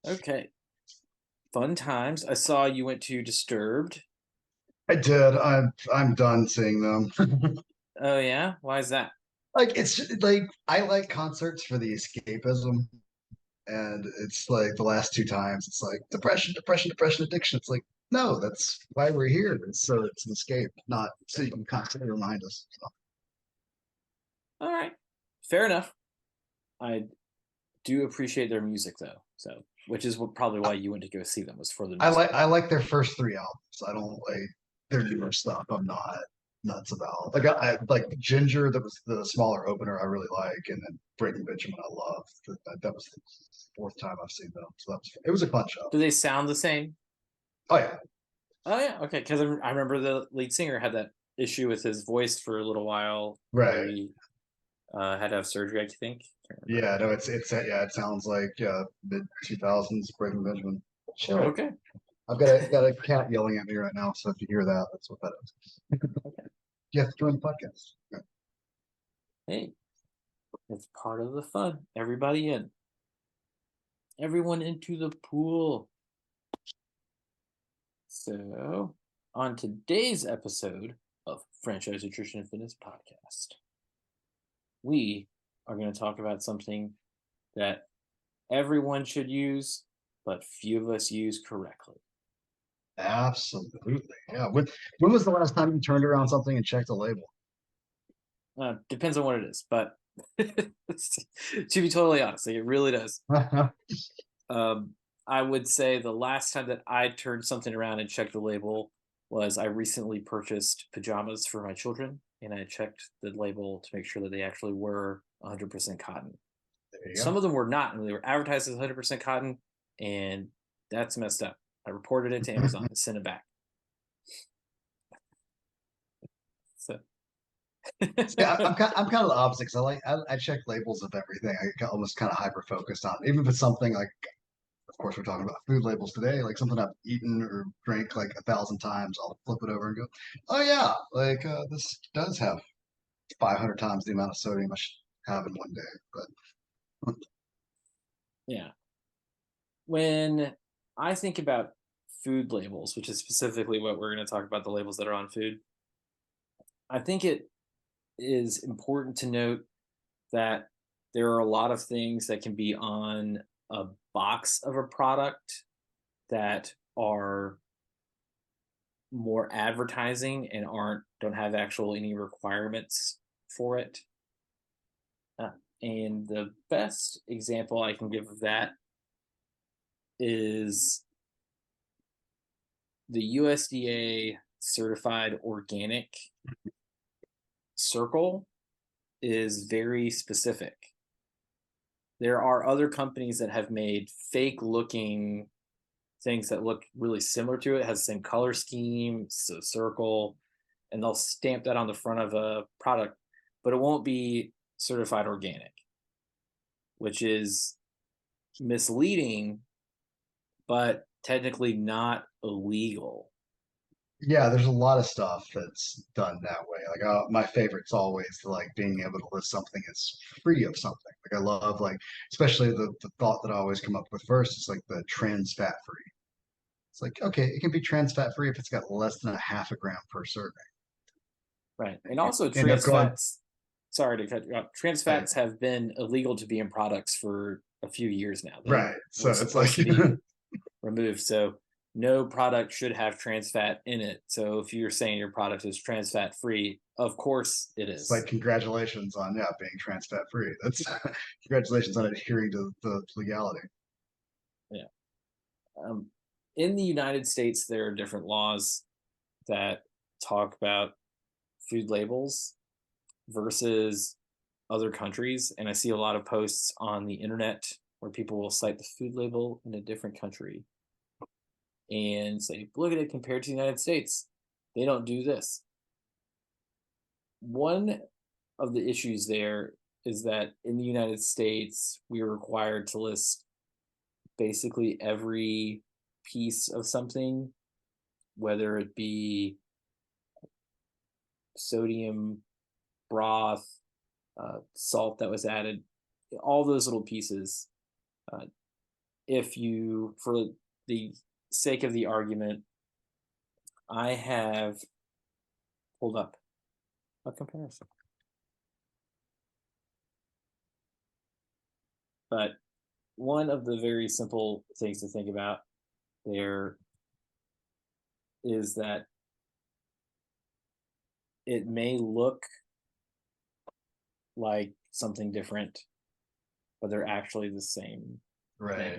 Okay. Fun times. I saw you went to Disturbed. I did. I'm done seeing them. Oh yeah? Why is that? Like like I like concerts for the escapism, and it's like the last two times it's like depression, depression, depression, addiction. It's like no, that's why we're here. So it's an escape, not so you can constantly remind us. So, All right. Fair enough. I do appreciate their music though. So, which is probably why you went to go see them was for the music. I like their first three albums. I don't like their newer stuff. I'm not nuts about. Like I like Ginger, that was the smaller opener. I really like, and then Breaking Benjamin, I love. That was the fourth time I've seen them, so it was a fun show. Do they sound the same? Oh yeah, Oh yeah. Okay. Because I remember the lead singer had that issue with his voice for a little while where right. he had to have surgery. I think. Can't remember. Yeah, no, it's yeah, it sounds like mid 2000s Breaking Benjamin. Chill. Okay. Got a cat yelling at me right now, so if you hear that, that's what that is. Okay. You have to join the podcast. Yeah. Hey, it's part of the fun. Everybody in. Everyone into the pool. So, on today's episode of Franchise Nutrition and Fitness Podcast, we are going to talk about something that everyone should use, but few of us use correctly. Absolutely. Yeah. When was the last time you turned around something and checked the label? Depends on what it is, but to be totally honest, like, it really does. Um, I would say the last time that I turned something around and checked the label was I recently purchased pajamas for my children, and I checked the label to make sure that they actually were 100% cotton. There you Some go. of them were not, and they were advertised as 100% cotton, and that's messed up. I reported it to Amazon and sent it back. So, See, I'm kind of the opposite because I check labels of everything. I get almost kind of hyper focused on it. Even if it's something like, of course, we're talking about food labels today, like something I've eaten or drank like 1,000 times, I'll flip it over and go, oh yeah, like this does have 500 times the amount of sodium I should have in one day. But yeah. When I think about food labels, which is specifically what we're going to talk about, the labels that are on food, I think it is important to note that there are a lot of things that can be on a box of a product that are more advertising and aren't don't have actual any requirements for it. Uh, and the best example I can give of that is the USDA Certified Organic circle is very specific. There are other companies that have made fake looking things that look really similar to it, it has the same color scheme, it's a circle, and they'll stamp that on the front of a product, but it won't be certified organic, which is misleading, but technically not illegal. yeah, there's a lot of stuff that's done that way. Like my favorite's always like being able to list something that's free of something. Like I love like especially the thought that I always come up with first is like the trans fat free. It's like okay, it can be trans fat free if it's got less than a half a gram per serving. Right. And also End up trans going fats, sorry to cut you off, trans like, fats have been illegal to be in products for a few years now. They right. So were it's supposed like to be removed. So no product should have trans fat in it. So if you're saying your product is trans fat free, of course it it's like is. congratulations on yeah being trans fat free. That's congratulations on adhering to the legality. Yeah. Um, in the United States, there are different laws that talk about food labels versus other countries. And I see a lot of posts on the internet where people will cite the food label in a different country and say, look at it compared to the United States. They don't do this. One of the issues there is that in the United States, we are required to list basically every piece of something, whether it be sodium, broth, salt that was added, all those little pieces. Uh, if you, for the sake of the argument, I have pulled up a comparison. But one of the very simple things to think about there is that it may look like something different, but they're actually the same thing. Right.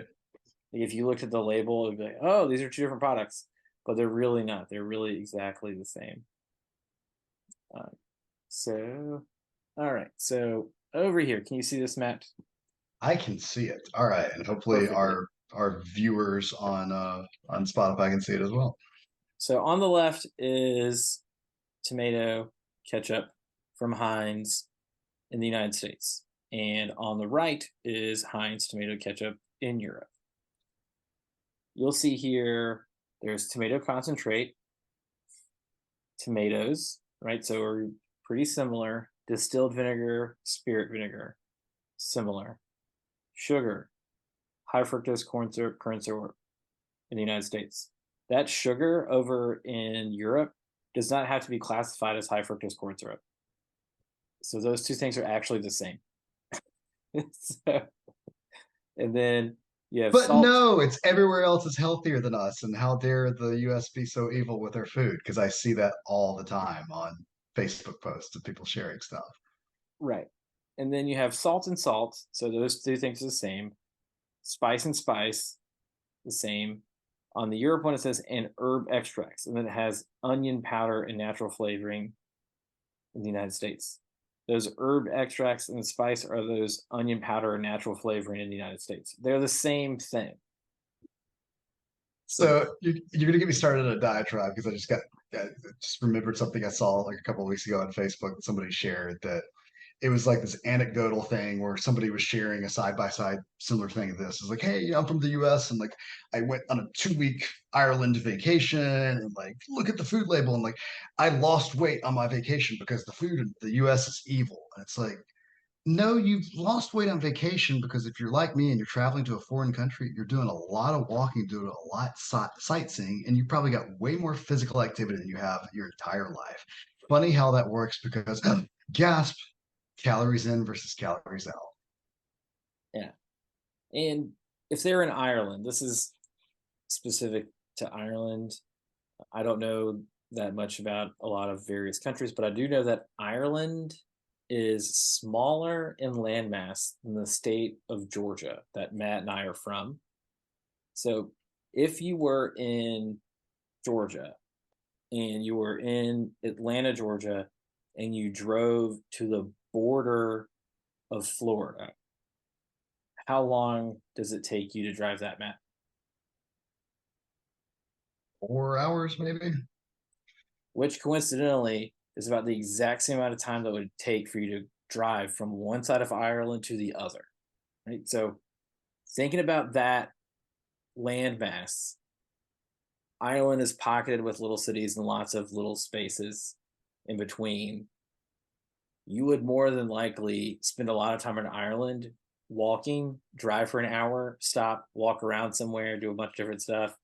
Like if you looked at the label, it'd be like, oh, these are two different products, but they're really not. They're really exactly the same. Uh, so, all right. So over here, can you see this, Matt? I can see it. All right, and hopefully Perfectly. our viewers on Spotify can see it as well. So on the left is tomato ketchup from Heinz in the United States, and on the right is Heinz tomato ketchup in Europe. You'll see here there's tomato concentrate, tomatoes, right? So we're pretty similar. Distilled vinegar, spirit vinegar, similar. Sugar, high fructose corn syrup in the United States. That sugar over in Europe does not have to be classified as high fructose corn syrup. So those two things are actually the same. So, and then you have But salt. no, it's everywhere else is healthier than us, and how dare the US be so evil with their food? Because I see that all the time on Facebook posts of people sharing stuff. Right. And then you have salt and salt. So those two things are the same. Spice and spice, the same. On the Europe one, it says and herb extracts. And then it has onion powder and natural flavoring in the United States. Those herb extracts and spice are those onion powder and natural flavoring in the United States. They're the same thing. So, So you're gonna get me started on a diatribe because I just remembered something I saw like a couple of weeks ago on Facebook that somebody shared that it was like this anecdotal thing where somebody was sharing a side by side similar thing to this. It's like, hey, I'm from the US and like I went on a 2 week Ireland vacation and like look at the food label and like I lost weight on my vacation because the food in the US is evil. And it's like, no, you've lost weight on vacation because if you're like me and you're traveling to a foreign country, you're doing a lot of walking, doing a lot sightseeing, and you probably got way more physical activity than you have your entire life. Funny how that works because gasp, calories in versus calories out. yeah. And if they're in Ireland, this is specific to Ireland. I don't know that much about a lot of various countries, but I do know that Ireland is smaller in landmass than the state of Georgia that Matt and I are from. So if you were in Georgia and you were in Atlanta, Georgia, and you drove to the border of Florida, how long does it take you to drive that, Matt? 4 hours, maybe. Which coincidentally is about the exact same amount of time that would take for you to drive from one side of Ireland to the other. Right. So thinking about that landmass, Ireland is pocketed with little cities and lots of little spaces in between. You would more than likely spend a lot of time in Ireland walking, drive for an hour, stop, walk around somewhere, do a bunch of different stuff,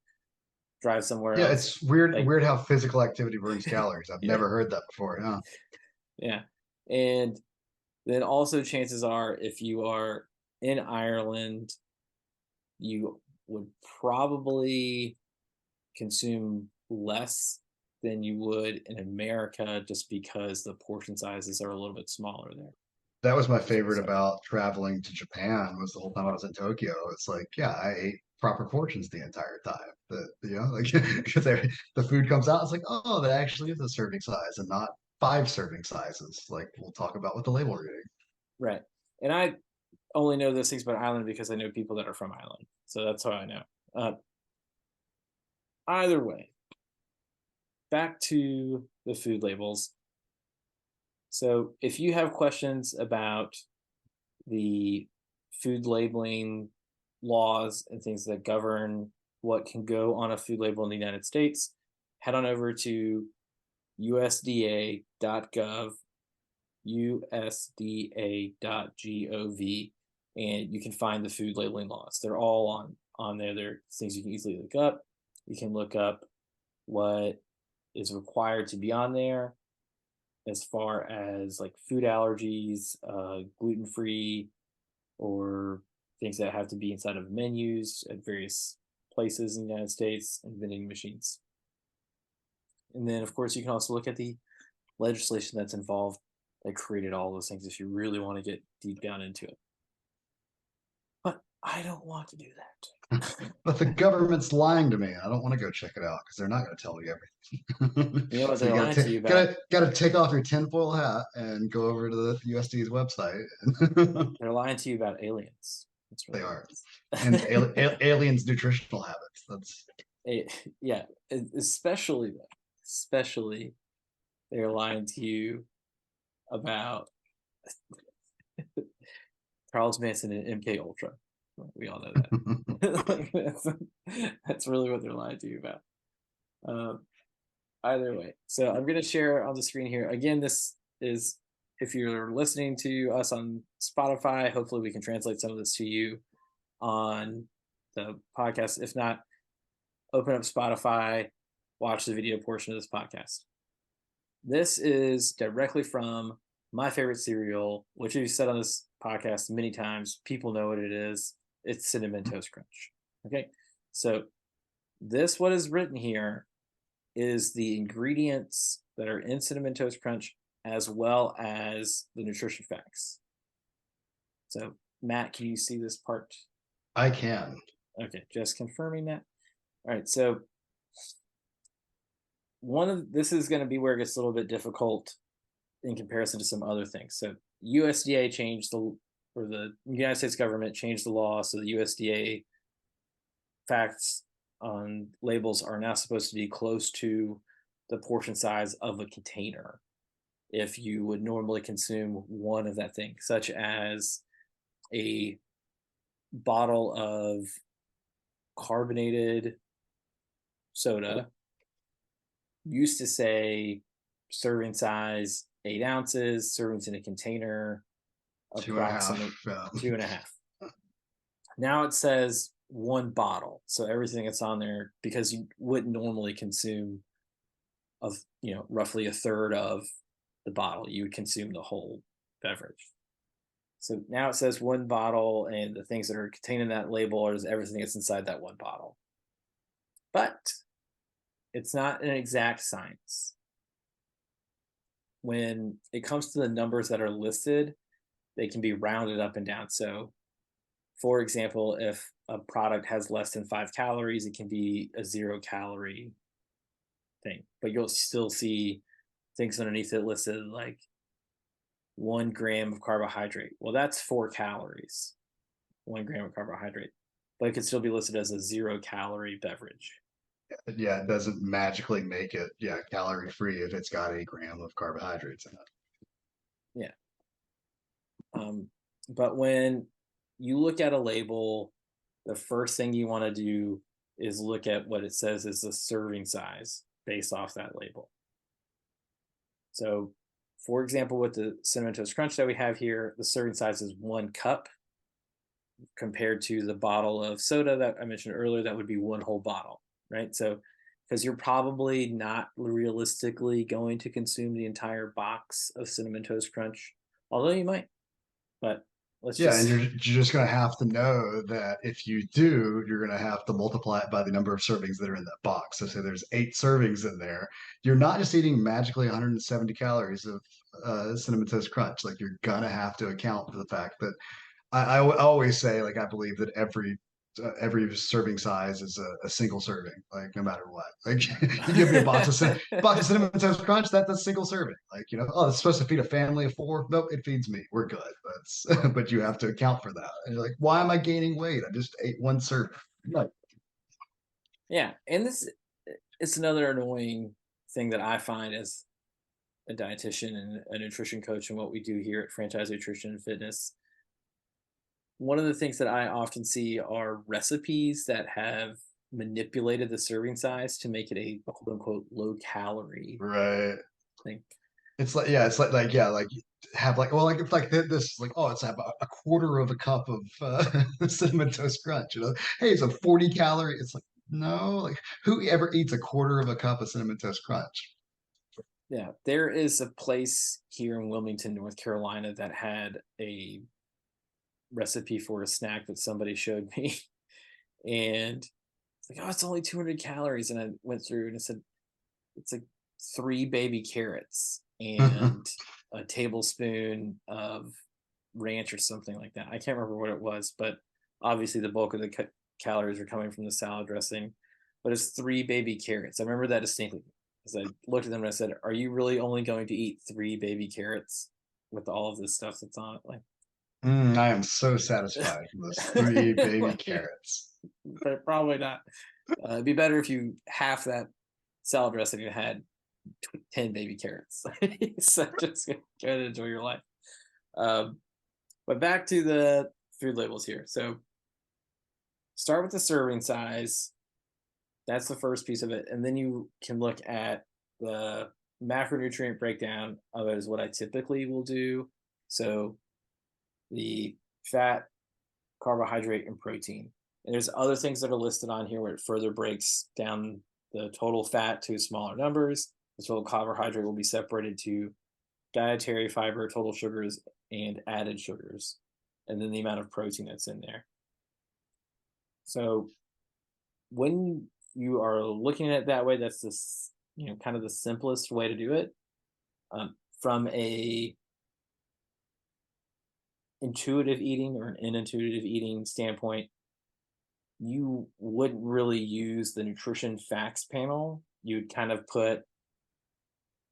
drive somewhere Yeah, else. it's weird. Like, Weird how physical activity burns calories. I've yeah, never heard that before. Yeah. yeah. And then also chances are if you are in Ireland, you would probably consume less than you would in America just because the portion sizes are a little bit smaller there. That was my Just favorite perception. about traveling to Japan was the whole time I was in Tokyo. It's like, yeah, I ate proper portions the entire time. Like because the food comes out, it's like, oh, that actually is a serving size and not 5 serving sizes. Like we'll talk about with the label reading. Right. And I only know those things about Ireland because I know people that are from Ireland. So that's how I know. Uh, Either way, back to the food labels. So if you have questions about the food labeling laws and things that govern what can go on a food label in the United States, head on over to USDA.gov, USDA.gov, and you can find the food labeling laws. They're all on there. There are things you can easily look up. You can look up what is required to be on there as far as like food allergies, gluten free, or things that have to be inside of menus at various places in the United States and vending machines. And then, of course, you can also look at the legislation that's involved that created all those things if you really want to get deep down into it. But I don't want to do that. But the government's lying to me. I don't want to go check it out because they're not going to tell me everything. You know what So you they're lying to you about? gotta take off your tinfoil hat and go over to the USDA's website. They're lying to you about aliens. That's They really what are, and it is. aliens' nutritional habits. That's Yeah, especially they're lying to you about Charles Manson and MK Ultra. We all know that. Like, that's really what they're lying to you about. Um, Either way, so I'm going to share on the screen here again. This is if you're listening to us on Spotify. Hopefully, we can translate some of this to you on the podcast. If not, open up Spotify, watch the video portion of this podcast. This is directly from my favorite cereal, which we've said on this podcast many times. People know what it is. It's Cinnamon Toast Crunch. Okay. So what is written here is the ingredients that are in Cinnamon Toast Crunch as well as the nutrition facts. So Matt, can you see this part? I can. Okay, just confirming that. All right, so this is going to be where it gets a little bit difficult in comparison to some other things. So USDA the United States government changed the law so the USDA facts on labels are now supposed to be close to the portion size of a container if you would normally consume one of that thing, such as a bottle of carbonated soda used to say serving size 8 ounces, servings in a container, approximate 2.5. Now it says one bottle. So everything that's on there, because you wouldn't normally consume of roughly a third of the bottle, you would consume the whole beverage. So now it says one bottle, and the things that are contained in that label is everything that's inside that one bottle. But it's not an exact science. When it comes to the numbers that are listed, they can be rounded up and down. So, for example, if a product has less than 5 calories, it can be a 0 calorie thing. But you'll still see things underneath it listed like 1 gram of carbohydrate. Well, that's 4 calories, 1 gram of carbohydrate, but it could still be listed as a 0 calorie beverage. Yeah, it doesn't magically make it calorie free if it's got 8 grams of carbohydrates in it. Yeah. But when you look at a label, the first thing you want to do is look at what it says is the serving size based off that label. So, for example, with the Cinnamon Toast Crunch that we have here, the serving size is 1 cup compared to the bottle of soda that I mentioned earlier, that would be one whole bottle, right? So, because you're probably not realistically going to consume the entire box of Cinnamon Toast Crunch, although you might. But and you're just going to have to know that if you do, you're going to have to multiply it by the number of servings that are in that box. So say there's 8 servings in there. You're not just eating magically 170 calories of Cinnamon Toast Crunch. Like, you're going to have to account for the fact that I always say, like, I believe that every serving size is a single serving, like, no matter what. Like, you give me a box of Cinnamon Toast Crunch, that's a single serving. Like, oh, it's supposed to feed a family of 4. Nope, it feeds me. We're good. But you have to account for that. And you're like, why am I gaining weight? I just ate 1 serving. Like, yeah, and it's another annoying thing that I find as a dietitian and a nutrition coach and what we do here at Franchise Nutrition and Fitness. One of the things that I often see are recipes that have manipulated the serving size to make it a quote unquote low calorie right. thing. It's like, yeah, it's like, yeah, like have like, well, like it's like this, like, oh, it's about a quarter of a cup of cinnamon toast crunch. Hey, it's a 40 calorie. It's like, no, like who ever eats a quarter of a cup of cinnamon toast crunch? Yeah, there is a place here in Wilmington, North Carolina that had a recipe for a snack that somebody showed me, and it's like, oh, it's only 200 calories, and I went through and it said it's like three baby carrots and a tablespoon of ranch or something like that. I can't remember what it was, but obviously the bulk of the calories are coming from the salad dressing. But it's three baby carrots. I remember that distinctly because I looked at them and I said, "Are you really only going to eat three baby carrots with all of this stuff that's on it?" I am so satisfied from those three baby Like, carrots. but probably not. It'd be better if you half that salad dressing and had 10 baby carrots. So just go and enjoy your life. Um, but back to the food labels here. So start with the serving size. That's the first piece of it. And then you can look at the macronutrient breakdown of it, is what I typically will do. So the fat, carbohydrate, and protein. And there's other things that are listed on here where it further breaks down the total fat to smaller numbers. The total carbohydrate will be separated to dietary fiber, total sugars, and added sugars, and then the amount of protein that's in there. So when you are looking at it that way, that's this, kind of the simplest way to do it. From a intuitive eating or an inintuitive eating standpoint, you wouldn't really use the nutrition facts panel. You'd kind of put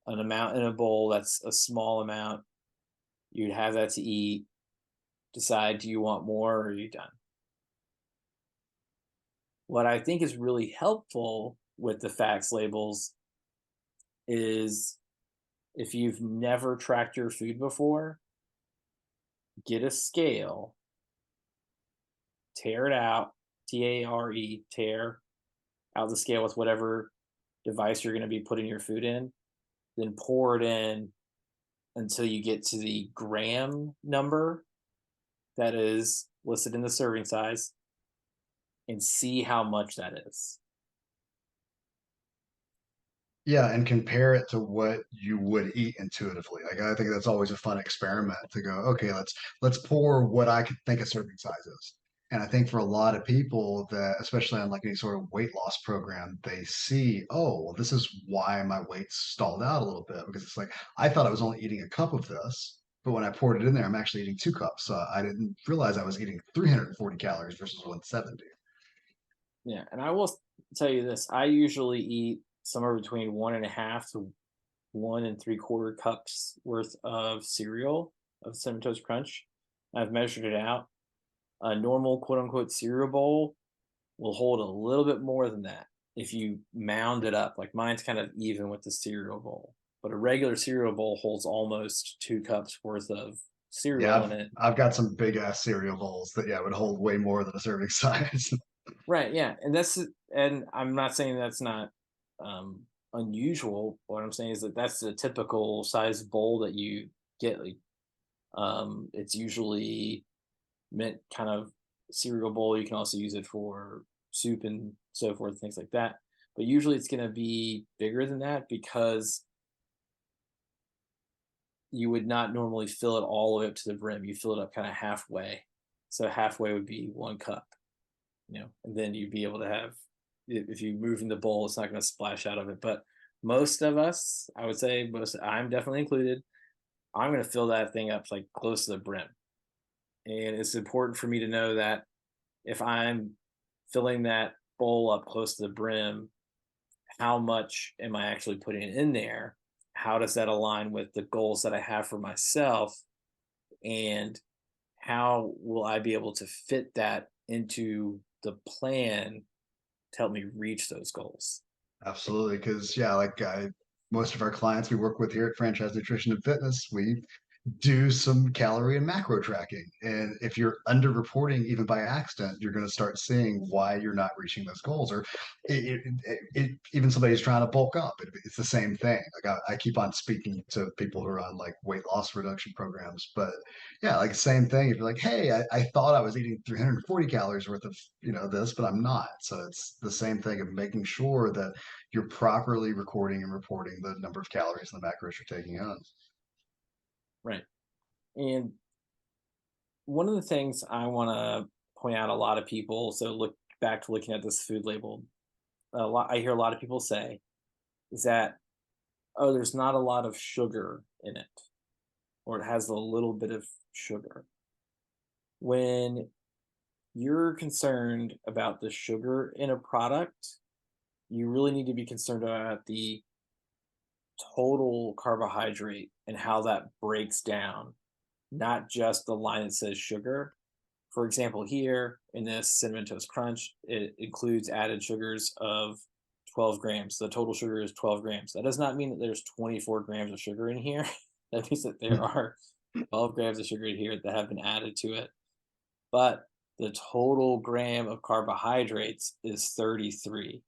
an amount in a bowl that's a small amount. You'd have that to eat, decide, do you want more or are you done? What I think is really helpful with the facts labels is if you've never tracked your food before, get a scale, tear it out, TARE, tear out the scale with whatever device you're going to be putting your food in, then pour it in until you get to the gram number that is listed in the serving size and see how much that is. Yeah, and compare it to what you would eat intuitively. Like I think that's always a fun experiment to go, okay, let's pour what I could think a serving size is. And I think for a lot of people that, especially on like any sort of weight loss program, they see, oh, well, this is why my weight's stalled out a little bit because it's like I thought I was only eating a cup of this, but when I poured it in there, I'm actually eating 2 cups. So I didn't realize I was eating 340 calories versus 170. Yeah. And I will tell you this, I usually eat somewhere between 1.5 to 1 3/4 cups worth of cereal of Cinnamon Toast Crunch. I've measured it out. A normal quote unquote cereal bowl will hold a little bit more than that if you mound it up. Like mine's kind of even with the cereal bowl, but a regular cereal bowl holds almost 2 cups worth of Yeah, cereal in it. I've got some big ass cereal bowls that yeah would hold way more than a serving size. Right. Yeah. And I'm not saying that's not unusual. What I'm saying is that that's the typical size bowl that you get. Like, it's usually meant kind of cereal bowl. You can also use it for soup and so forth, things like that. But usually it's going to be bigger than that because you would not normally fill it all the way up to the brim. You fill it up kind of halfway. So halfway would be 1 cup, and then you'd be able to have, if you move in the bowl, it's not going to splash out of it. But most of us, I would say, I'm definitely included. I'm going to fill that thing up like close to the brim. And it's important for me to know that if I'm filling that bowl up close to the brim, how much am I actually putting in there? How does that align with the goals that I have for myself? And how will I be able to fit that into the plan to help me reach those goals? Absolutely, because yeah, like most of our clients we work with here at Franchise Nutrition and Fitness, we do some calorie and macro tracking. And if you're underreporting even by accident, you're going to start seeing why you're not reaching those goals. Or even somebody who's trying to bulk up, it's the same thing. Like I keep on speaking to people who are on like weight loss reduction programs, but yeah, like same thing. If you're like, hey, I thought I was eating 340 calories worth of this, but I'm not. So it's the same thing of making sure that you're properly recording and reporting the number of calories and the macros you're taking on. Right. And one of the things I want to point out, a lot of people, so look back to looking at this food label, I hear a lot of people say is that, oh, there's not a lot of sugar in it, or it has a little bit of sugar. When you're concerned about the sugar in a product, you really need to be concerned about the total carbohydrate and how that breaks down, not just the line that says sugar. For example, here in this Cinnamon Toast Crunch, it includes added sugars of 12 grams. The total sugar is 12 grams. That does not mean that there's 24 grams of sugar in here. That means that there are 12 grams of sugar in here that have been added to it. But the total gram of carbohydrates is 33.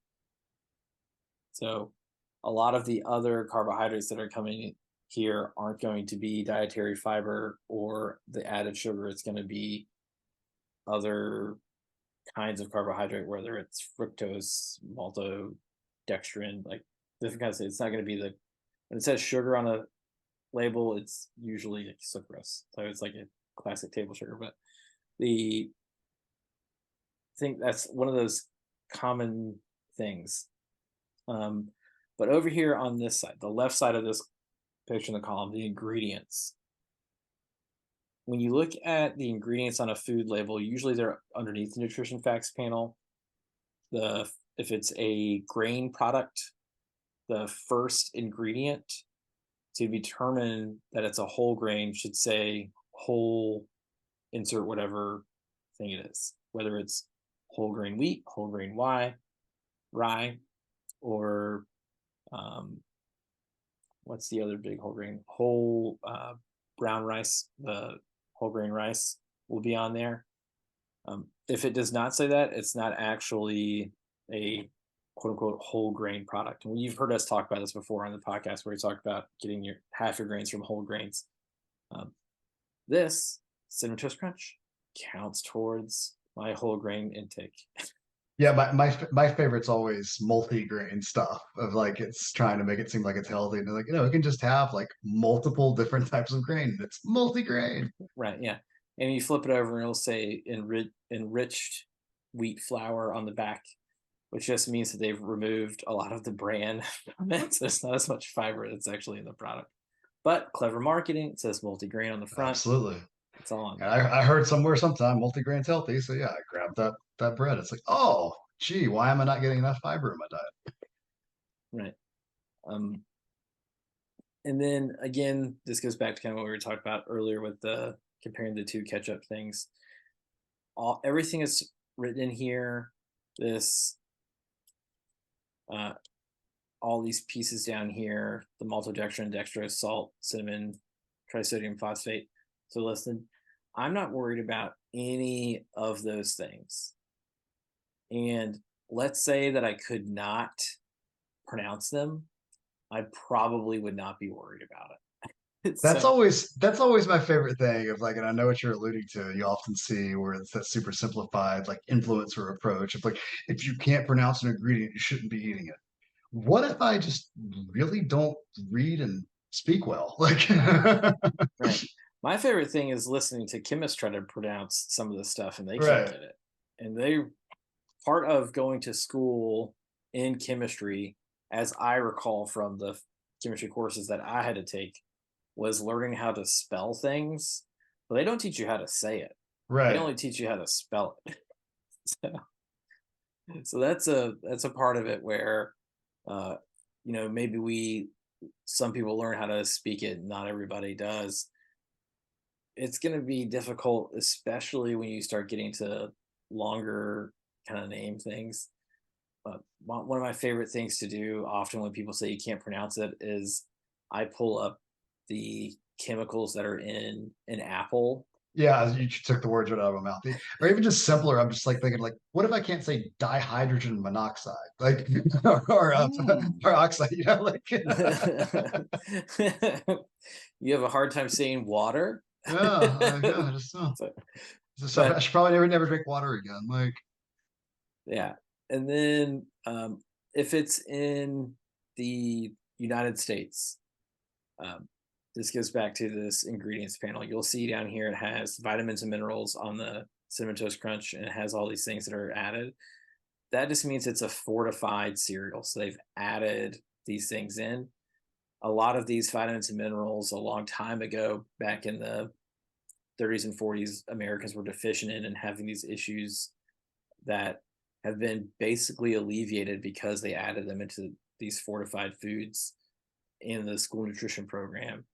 So a lot of the other carbohydrates that are coming here aren't going to be dietary fiber or the added sugar. It's going to be other kinds of carbohydrate, whether it's fructose, maltodextrin, like different kinds of things. It's not going to be the when it says sugar on a label, it's usually like sucrose. So it's like a classic table sugar. But the think that's one of those common things. Um, but over here on this side, the left side of this picture in the column, the ingredients. When you look at the ingredients on a food label, usually they're underneath the nutrition facts panel. The if it's a grain product, the first ingredient to determine that it's a whole grain should say whole insert whatever thing it is, whether it's whole grain wheat, whole grain rye, or um, what's the other big whole grain? Whole brown rice, the whole grain rice will be on there. If it does not say that, it's not actually a quote unquote whole grain product. And you've heard us talk about this before on the podcast where we talk about getting your half your grains from whole grains. Um, this Cinnamon Toast Crunch counts towards my whole grain intake. Yeah, my favorite's always multi-grain stuff of like it's trying to make it seem like it's healthy and like it can just have like multiple different types of grain. It's multi-grain. Right. Yeah. And you flip it over and it'll say enriched wheat flour on the back, which just means that they've removed a lot of the bran from it. So there's not as much fiber that's actually in the product. But clever marketing, it says multi-grain on the front. Absolutely. It's all on And there. I heard somewhere sometime multi-grain's healthy, so yeah, I grabbed that bread. It's like, oh, gee, why am I not getting enough fiber in my diet? Right. Um, and then again, this goes back to kind of what we were talking about earlier with the comparing the two ketchup things. Everything is written in here. This uh, all these pieces down here, the maltodextrin, dextrose, salt, cinnamon, trisodium phosphate. So listen, I'm not worried about any of those things. And let's say that I could not pronounce them, I probably would not be worried about it. So, That's always my favorite thing of like, and I know what you're alluding to. You often see where it's that super simplified like influencer approach of like, if you can't pronounce an ingredient, you shouldn't be eating it. What if I just really don't read and speak well? Like, right. My favorite thing is listening to chemists try to pronounce some of this stuff and they can't right. get it. And they part of going to school in chemistry, as I recall from the chemistry courses that I had to take, was learning how to spell things. But they don't teach you how to say it. They Right. only teach you how to spell it. so, so that's a part of it where uh, maybe we some people learn how to speak it, not everybody does. It's going to be difficult, especially when you start getting to longer kind of name things. One of my favorite things to do often when people say you can't pronounce it is I pull up the chemicals that are in an apple. Yeah, you took the words right out of my mouth. Or even just simpler, I'm just like thinking, like, what if I can't say dihydrogen monoxide, like, or Mm. peroxide? You know, like, You have a hard time saying water. yeah, I just know. So, I but should probably never drink water again. Like, yeah, and then if it's in the United States, um, this goes back to this ingredients panel. You'll see down here it has vitamins and minerals on the Cinnamon Toast Crunch, and it has all these things that are added. That just means it's a fortified cereal. So they've added these things in. A lot of these vitamins and minerals a long time ago, back in the 30s and 40s, Americans were deficient in and having these issues that have been basically alleviated because they added them into these fortified foods in the school nutrition program.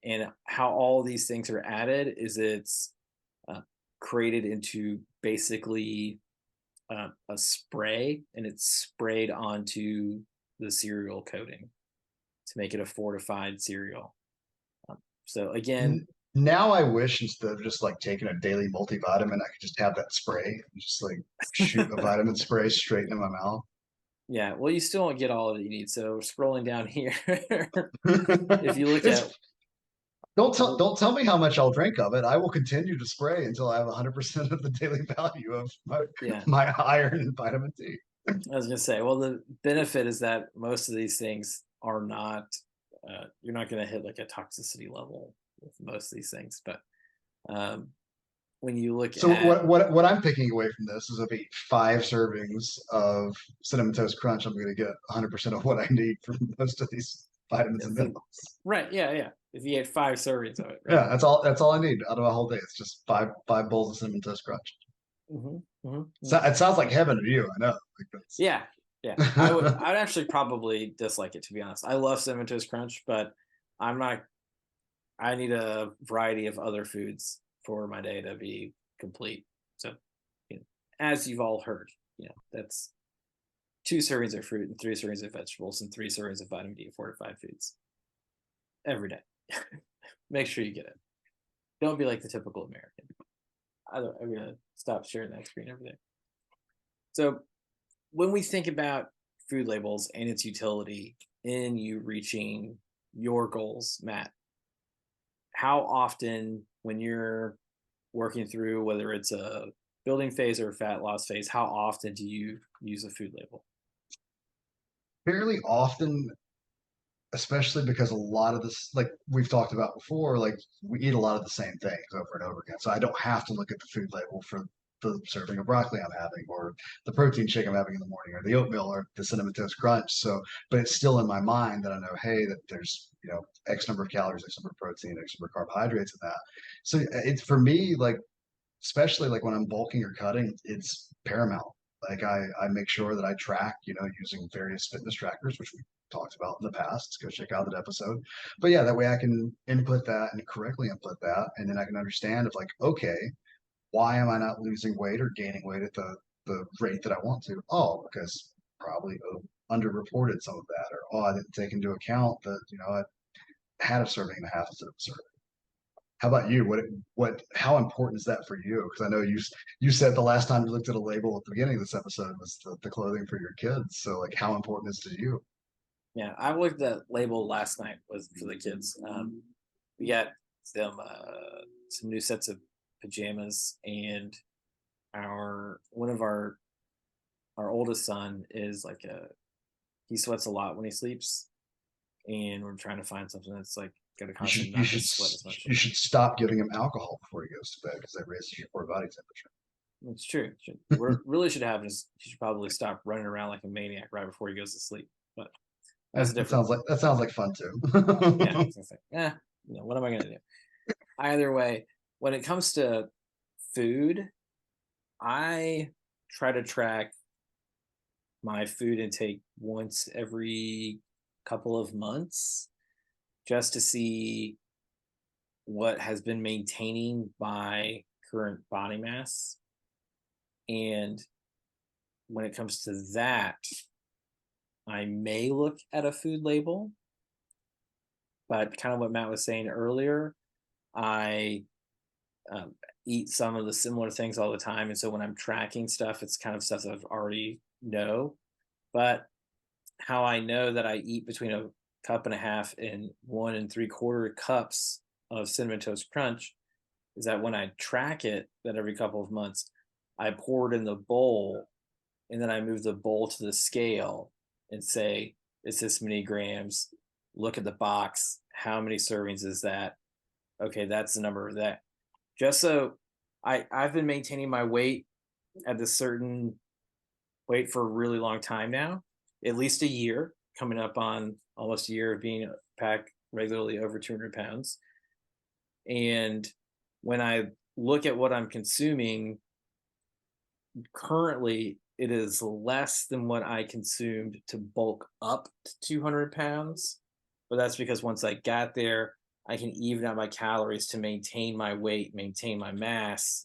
And how all these things are added is it's uh, created into basically a spray, and it's sprayed onto the cereal coating to make it a fortified cereal. So again, now I wish instead of just like taking a daily multivitamin, I could just have that spray and just like shoot a vitamin spray straight into my mouth. yeah, well, you still won't get all of it you need. So scrolling down here, if you look It's at don't tell me how much I'll drink of it. I will continue to spray until I have 100% of the daily value of yeah, my iron and vitamin D. I was gonna say, well, the benefit is that most of these things are not, you're not gonna hit like a toxicity level with most of these things. But um, when you look So at, what I'm taking away from this is if I eat 5 servings of cinnamon toast crunch, I'm going to get 100% of what I need from most of these vitamins and minerals. right, yeah, yeah, if you ate 5 servings of it, right? Yeah, that's all I need out of a whole day. It's just five bowls of cinnamon toast crunch. Hmm. Hmm. So Hmm. it sounds like heaven to you. I know. Yeah, yeah. I'd actually probably dislike it, to be honest. I love cinnamon toast crunch, but I'm not. I need a variety of other foods for my day to be complete. So, you know, as you've all heard, that's 2 servings of fruit and 3 servings of vegetables and 3 servings of vitamin D fortified foods every day. Make sure you get it. Don't be like the typical American. I'm gonna stop sharing that screen over there. So when we think about food labels and its utility in you reaching your goals, Matt, how often when you're working through whether it's a building phase or a fat loss phase, how often do you use a food label? Fairly often, especially because a lot of this, like we've talked about before, like we eat a lot of the same things over and over again. So I don't have to look at the food label for the serving of broccoli I'm having, or the protein shake I'm having in the morning, or the oatmeal, or the cinnamon toast crunch. So, but it's still in my mind that I know, hey, that there's X number of calories, X number of protein, X number of carbohydrates in that. So it's for me, like especially like when I'm bulking or cutting, it's paramount. Like I make sure that I track, using various fitness trackers, which we talked about in the past. Go check out that episode. But yeah, that way I can input that and correctly input that, and then I can understand if like, okay, why am I not losing weight or gaining weight at the rate that I want to? Oh, because probably underreported some of that, or I didn't take into account that I had a serving and a half instead of a serving. How about you? How important is that for you? Because I know you said the last time you looked at a label at the beginning of this episode was the clothing for your kids. So like, how important is it to you? Yeah, I looked at label last night was for the kids. We got them some new sets of pajamas, and our one of our oldest son is like a he sweats a lot when he sleeps, and we're trying to find something that's like going to You cause should him you not to should sweat as much. you should stop giving him alcohol before he goes to bed because that raises your core body It's true. What really should happen is he should probably stop running around like a maniac right before he goes to sleep. But that's a different. that sounds like fun Yeah, too. it's like, what am I gonna do? Either way, when it comes to food, I try to track my food intake once every couple of months just to see what has been maintaining my current body mass. And when it comes to that, I may look at a food label, But kind of what Matt was saying earlier, I um, eat some of the similar things all the time. And so when I'm tracking stuff, it's kind of stuff that I've already know. But how I know that I eat between a cup and a half and 1 3/4 cups of cinnamon toast crunch is that when I track it, that every couple of months, I pour it in the bowl and then I move the bowl to the scale and say, it's this many grams. Look at the box. How many servings is that? Okay, that's the number of that. Just so I've been maintaining my weight at this certain weight for a really long time now, at least a year, coming up on almost a year of being packed regularly over 200 pounds. And when I look at what I'm consuming currently, it is less than what I consumed to bulk up to 200 pounds. But that's because once I got there, I can even out my calories to maintain my weight, maintain my mass.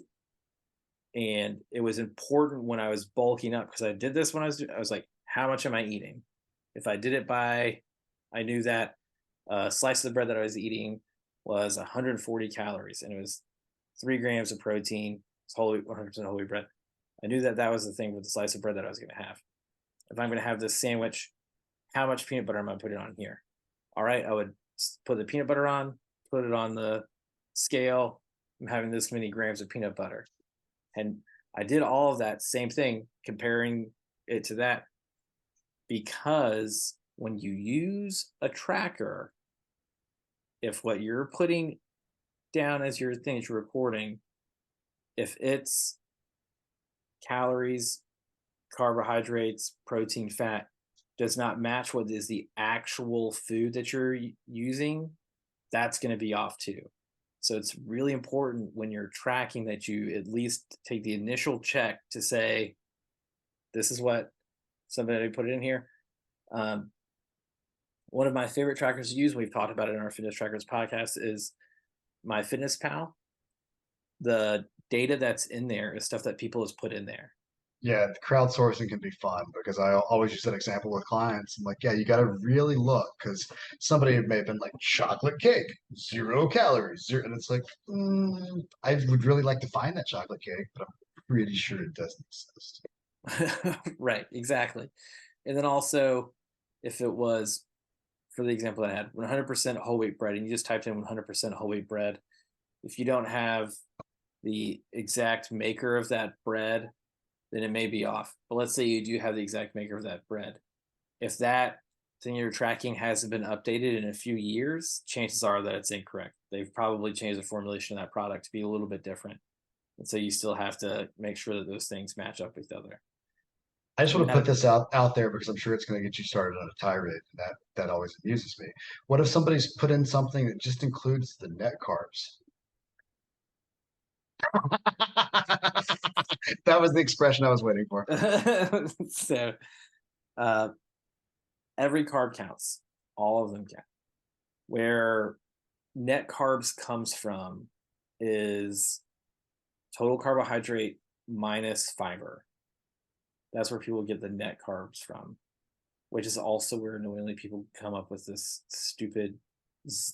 And it was important when I was bulking up because I did this when I was like, how much am I eating? If I did it by, I knew that a slice of the bread that I was eating was 140 calories and it was 3 grams of protein. It's whole wheat, 100% whole wheat bread. I knew that that was the thing with the slice of bread that I was going to have. If I'm going to have this sandwich, how much peanut butter am I putting on here? All right, I would put the peanut butter on, put it on the scale. I'm having this many grams of peanut butter. And I did all of that same thing, comparing it to that, because when you use a tracker, if what you're putting down as your thing that you're recording, if it's calories, carbohydrates, protein, fat, does not match what is the actual food that you're using, that's going to be off too. So it's really important when you're tracking that you at least take the initial check to say, this is what somebody put it in here. Um, One of my favorite trackers to use, we've talked about it in our Fitness Trackers podcast, is my Fitness Pal. The data that's in there is stuff that people has put in there. Yeah, crowdsourcing can be fun because I always use that example with clients. I'm like, yeah, you got to really look because somebody may have been like chocolate cake, 0 calories, zero, and it's like, I would really like to find that chocolate cake, but I'm pretty sure it doesn't exist. Right, exactly. And then also, if it was, for the example that I had, 100% whole wheat bread, and you just typed in 100% whole wheat bread, if you don't have the exact maker of that bread, then it may be off. But let's say you do have the exact maker of that bread. If that thing you're tracking hasn't been updated in a few years, chances are that it's incorrect. They've probably changed the formulation of that product to be a little bit different. And so you still have to make sure that those things match up with each other. I just And want to put that, this out there because I'm sure it's going to get you started on a tirade, and that always amuses me. What if somebody's put in something that just includes the net carbs? That was the expression I was waiting for. so uh, every carb counts. All of them count. Where net carbs comes from is total carbohydrate minus fiber. That's where people get the net carbs from, which is also where annoyingly people come up with this stupid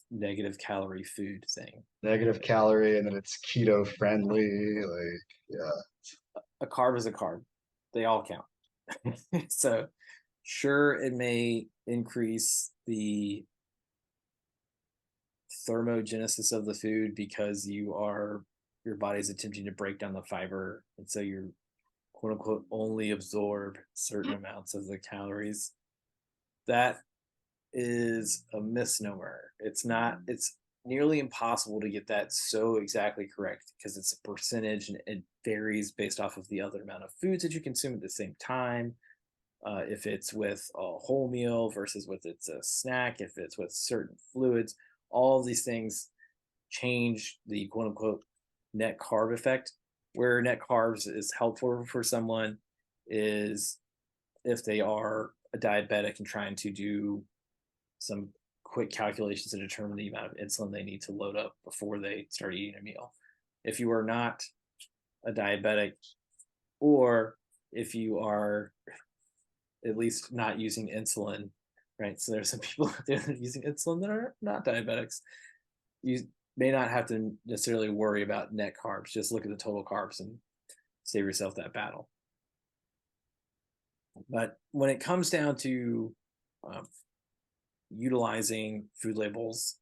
negative calorie food thing. Negative calorie, and then it's keto friendly. Like, yeah. A carb is a carb. They all count. So sure, it may increase the thermogenesis of the food because your body's attempting to break down the fiber, and so you're quote unquote only absorb certain amounts of the calories. That is a misnomer. It's nearly impossible to get that so exactly correct because it's a percentage and it varies based off of the other amount of foods that you consume at the same time. If it's with a whole meal versus with it's a snack, if it's with certain fluids, all of these things change the quote unquote net carb effect. Where net carbs is helpful for someone is if they are a diabetic and trying to do some quick calculations to determine the amount of insulin they need to load up before they start eating a meal. If you are not a diabetic, or if you are at least not using insulin, right? So there's some people out there that are using insulin that are not diabetics. You may not have to necessarily worry about net carbs. Just look at the total carbs and save yourself that battle. But when it comes down to um, utilizing food labels,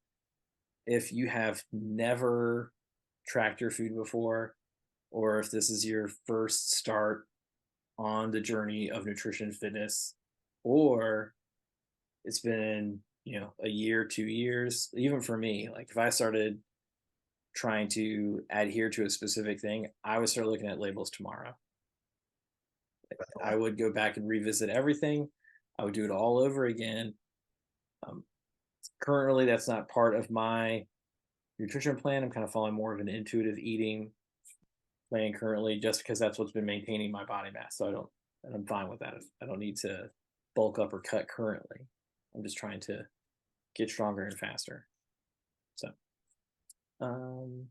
if you have never tracked your food before, or if this is your first start on the journey of nutrition fitness, or it's been, a year, 2 years, even for me, like if I started trying to adhere to a specific thing, I would start looking at labels tomorrow. I would go back and revisit everything. I would do it all over again. Um, Currently, that's not part of my nutrition plan. I'm kind of following more of an intuitive eating plan currently, just because that's what's been maintaining my body mass. So and I'm fine with that. I don't need to bulk up or cut currently. I'm just trying to get stronger and faster. So, um,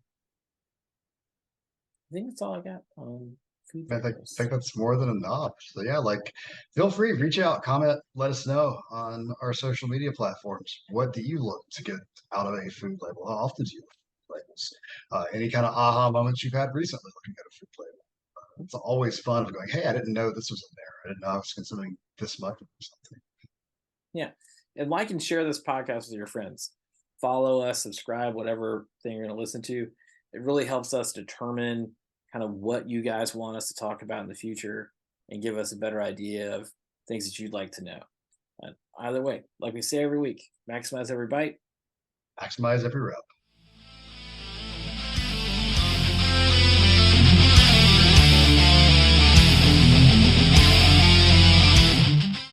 I think that's all I got on food I think labels. that's more than enough. So yeah, like feel free, reach out, comment, let us know on our social media platforms. What do you look to get out of a food label? How often do you look at labels? Any kind of aha moments you've had recently looking at a food label? It's always fun of going, hey, I didn't know this was in there. I didn't know I was consuming this much of something. Yeah. And like and share this podcast with your friends. Follow us, subscribe, whatever thing you're going to listen to. It really helps us determine kind of what you guys want us to talk about in the future and give us a better idea of things that you'd like to know. And either way, like we say every week, maximize every bite. Maximize every rep.